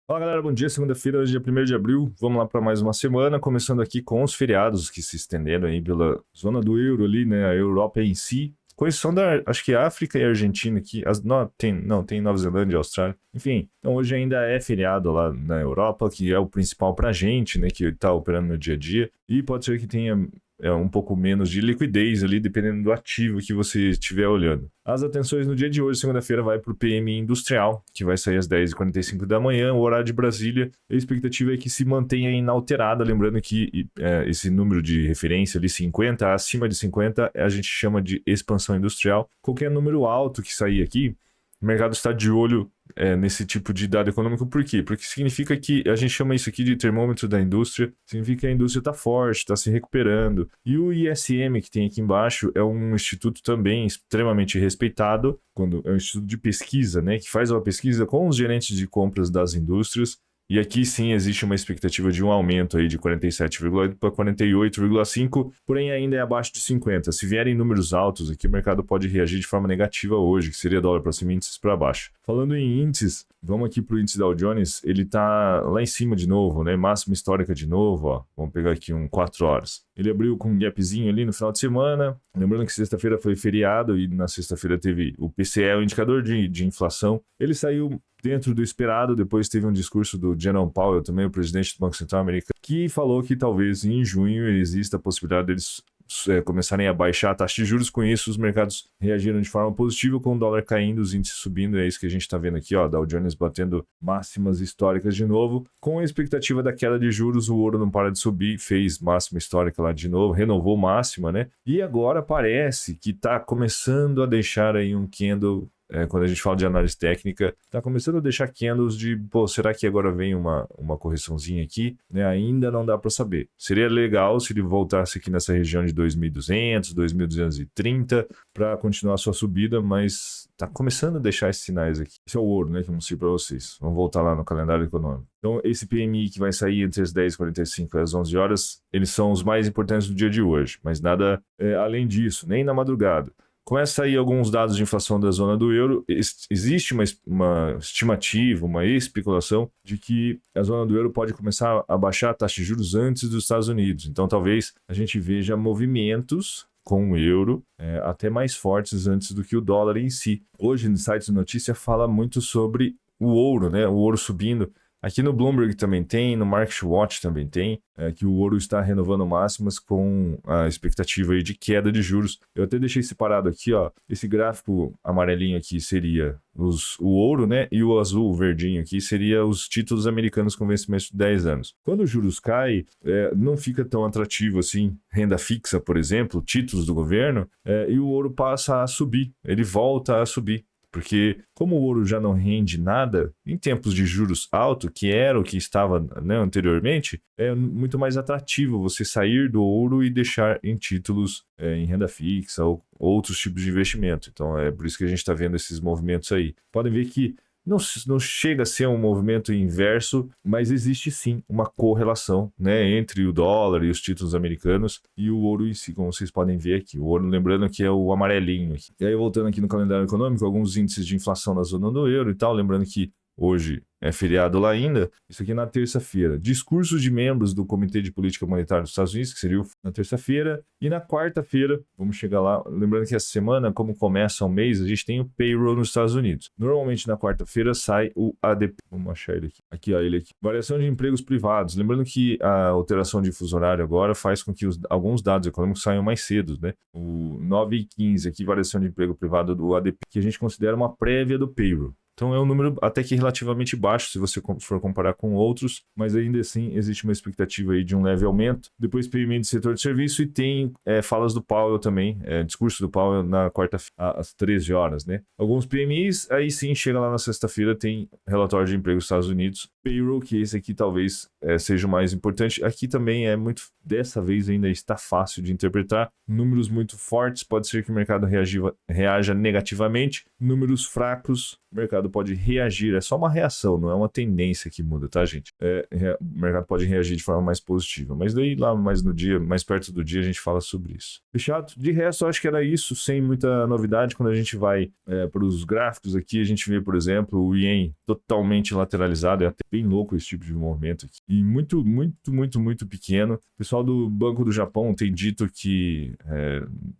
Fala galera, bom dia. Segunda-feira, hoje é dia 1º de abril. Vamos lá para mais uma semana, começando aqui com os feriados que se estenderam aí pela zona do euro ali, né? A Europa em si. Com exceção da, acho que África e Argentina aqui. Tem Nova Zelândia e Austrália. Enfim, então hoje ainda é feriado lá na Europa, que é o principal pra gente, né? Que está operando no dia a dia. E pode ser que tenha um pouco menos de liquidez ali, dependendo do ativo que você estiver olhando. As atenções no dia de hoje, segunda-feira, vai para o PMI Industrial, que vai sair às 10h45 da manhã, o horário de Brasília. A expectativa é que se mantenha inalterada, lembrando que esse número de referência ali, 50, acima de 50, a gente chama de expansão industrial. Qualquer número alto que sair aqui, o mercado está de olho nesse tipo de dado econômico. Por quê? Porque significa que a gente chama isso aqui de termômetro da indústria, significa que a indústria está forte, está se recuperando. E o ISM que tem aqui embaixo é um instituto também extremamente respeitado, quando é um instituto de pesquisa, né, que faz uma pesquisa com os gerentes de compras das indústrias. E aqui sim existe uma expectativa de um aumento aí de 47,8 para 48,5, porém ainda é abaixo de 50. Se vierem números altos aqui, o mercado pode reagir de forma negativa hoje, que seria dólar para cima e índices para baixo. Falando em índices, vamos aqui para o índice Dow Jones, ele está lá em cima de novo, né? Máxima histórica de novo, ó. Vamos pegar aqui 4 horas. Ele abriu com um gapzinho ali no final de semana. Lembrando que sexta-feira foi feriado e na sexta-feira teve o PCE, o indicador de inflação. Ele saiu dentro do esperado. Depois teve um discurso do Jerome Powell, também o presidente do Banco Central americano, que falou que talvez em junho exista a possibilidade deles começarem a baixar a taxa de juros. Com isso, os mercados reagiram de forma positiva, com o dólar caindo, os índices subindo. É isso que a gente está vendo aqui, ó, Dow Jones batendo máximas históricas de novo. Com a expectativa da queda de juros, o ouro não para de subir, fez máxima histórica lá de novo, renovou máxima, né? E agora parece que está começando a deixar aí um candle. Quando a gente fala de análise técnica, está começando a deixar candles de, será que agora vem uma correçãozinha aqui? Né? Ainda não dá para saber. Seria legal se ele voltasse aqui nessa região de 2.200, 2.230 para continuar a sua subida, mas está começando a deixar esses sinais aqui. Esse é o ouro, né, que eu mostrei para vocês. Vamos voltar lá no calendário econômico. Então, esse PMI que vai sair entre as 10h45 e as 11 horas, eles são os mais importantes do dia de hoje, mas nada além disso, nem na madrugada. Começa aí alguns dados de inflação da zona do euro. Existe uma estimativa, uma especulação de que a zona do euro pode começar a baixar a taxa de juros antes dos Estados Unidos. Então, talvez a gente veja movimentos com o euro até mais fortes antes do que o dólar em si. Hoje, no site de notícia, fala muito sobre o ouro, né? O ouro subindo. Aqui no Bloomberg também tem, no MarketWatch também tem, que o ouro está renovando máximas com a expectativa aí de queda de juros. Eu até deixei separado aqui, ó, esse gráfico amarelinho aqui seria o ouro, né? E o azul, o verdinho aqui, seria os títulos americanos com vencimento de 10 anos. Quando os juros caem, não fica tão atrativo assim, renda fixa, por exemplo, títulos do governo, e o ouro passa a subir, ele volta a subir. Porque como o ouro já não rende nada, em tempos de juros altos, que era o que estava, né, anteriormente, é muito mais atrativo você sair do ouro e deixar em títulos em renda fixa ou outros tipos de investimento. Então é por isso que a gente está vendo esses movimentos aí. Podem ver que não chega a ser um movimento inverso, mas existe sim uma correlação, né, entre o dólar e os títulos americanos e o ouro em si, como vocês podem ver aqui. O ouro, lembrando que é o amarelinho aqui. E aí, voltando aqui no calendário econômico, alguns índices de inflação na zona do euro e tal, lembrando que hoje é feriado lá ainda, isso aqui na terça-feira. Discursos de membros do Comitê de Política Monetária dos Estados Unidos, que seria na terça-feira. E na quarta-feira, vamos chegar lá, lembrando que essa semana, como começa o mês, a gente tem o payroll nos Estados Unidos. Normalmente na quarta-feira sai o ADP. Vamos achar ele aqui. Aqui, ó, ele aqui. Variação de empregos privados. Lembrando que a alteração de fuso horário agora faz com que alguns dados econômicos saiam mais cedo, né? O 9h15 aqui, variação de emprego privado do ADP, que a gente considera uma prévia do payroll. Então é um número até que relativamente baixo se você for comparar com outros, mas ainda assim existe uma expectativa aí de um leve aumento. Depois PMI do setor de serviço e tem falas do Powell também, discurso do Powell na quarta-feira às 13 horas, né? Alguns PMIs, aí sim chega lá na sexta-feira, tem relatório de emprego dos Estados Unidos, payroll, que esse aqui talvez seja o mais importante. Aqui também dessa vez ainda está fácil de interpretar. Números muito fortes, pode ser que o mercado reaja negativamente. Números fracos, o mercado mercado pode reagir, é só uma reação, não é uma tendência que muda, tá, gente? O mercado pode reagir de forma mais positiva, mas daí lá mais no dia, mais perto do dia, a gente fala sobre isso. Fechado? De resto, eu acho que era isso, sem muita novidade. Quando a gente vai para os gráficos aqui, a gente vê, por exemplo, o Yen totalmente lateralizado, é até bem louco esse tipo de movimento aqui, e muito, muito, muito, muito pequeno. O pessoal do Banco do Japão tem dito que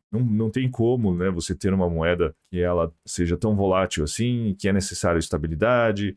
não tem como, né, você ter uma moeda que ela seja tão volátil assim, que é necessário estabilidade.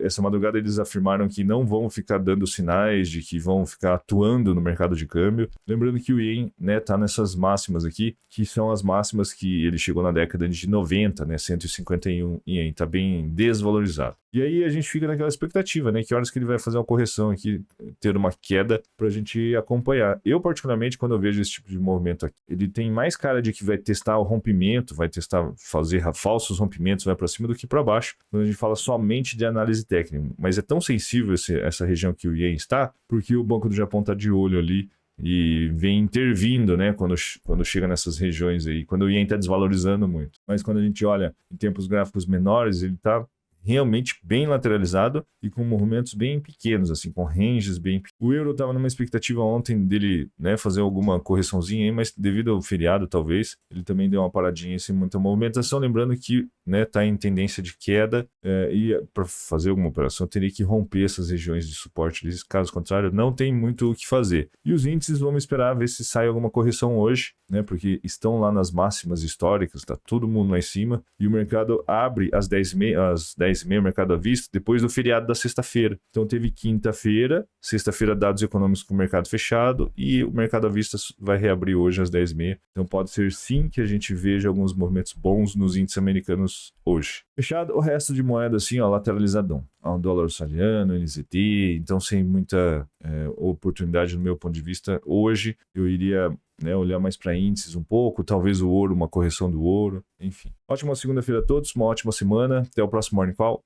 Essa madrugada eles afirmaram que não vão ficar dando sinais de que vão ficar atuando no mercado de câmbio. Lembrando que o Yen, né, tá nessas máximas aqui, que são as máximas que ele chegou na década de 90, né, 151 Yen, tá bem desvalorizado. E aí a gente fica naquela expectativa, né, que horas que ele vai fazer uma correção aqui, ter uma queda pra gente acompanhar. Eu, particularmente, quando eu vejo esse tipo de movimento aqui, ele tem mais cara de que vai testar o rompimento, vai testar fazer falsos rompimentos, vai para cima do que para baixo, quando a gente fala somente de análise técnica. Mas é tão sensível essa região que o Yen está, porque o Banco do Japão está de olho ali e vem intervindo, né, quando chega nessas regiões aí, quando o Yen está desvalorizando muito. Mas quando a gente olha em tempos gráficos menores, ele está realmente bem lateralizado e com movimentos bem pequenos, assim, com ranges bem pequenos. O euro estava numa expectativa ontem dele, né, fazer alguma correçãozinha aí, mas devido ao feriado, talvez, ele também deu uma paradinha sem muita movimentação, lembrando que, né, tá em tendência de queda e para fazer alguma operação teria que romper essas regiões de suporte, caso contrário, não tem muito o que fazer. E os índices, vamos esperar ver se sai alguma correção hoje, né, porque estão lá nas máximas históricas, tá todo mundo lá em cima, e o mercado abre às 10h30, o mercado à vista, depois do feriado da sexta-feira. Então teve quinta-feira, sexta-feira dados econômicos com o mercado fechado, e o mercado à vista vai reabrir hoje às 10h30. Então pode ser sim que a gente veja alguns movimentos bons nos índices americanos hoje. Fechado, o resto de moeda assim, ó, lateralizadão. O dólar australiano, NZT, então sem muita oportunidade no meu ponto de vista. Hoje eu iria, né, olhar mais para índices um pouco, talvez o ouro, uma correção do ouro, enfim. Ótima segunda-feira a todos, uma ótima semana, até o próximo Morning Call.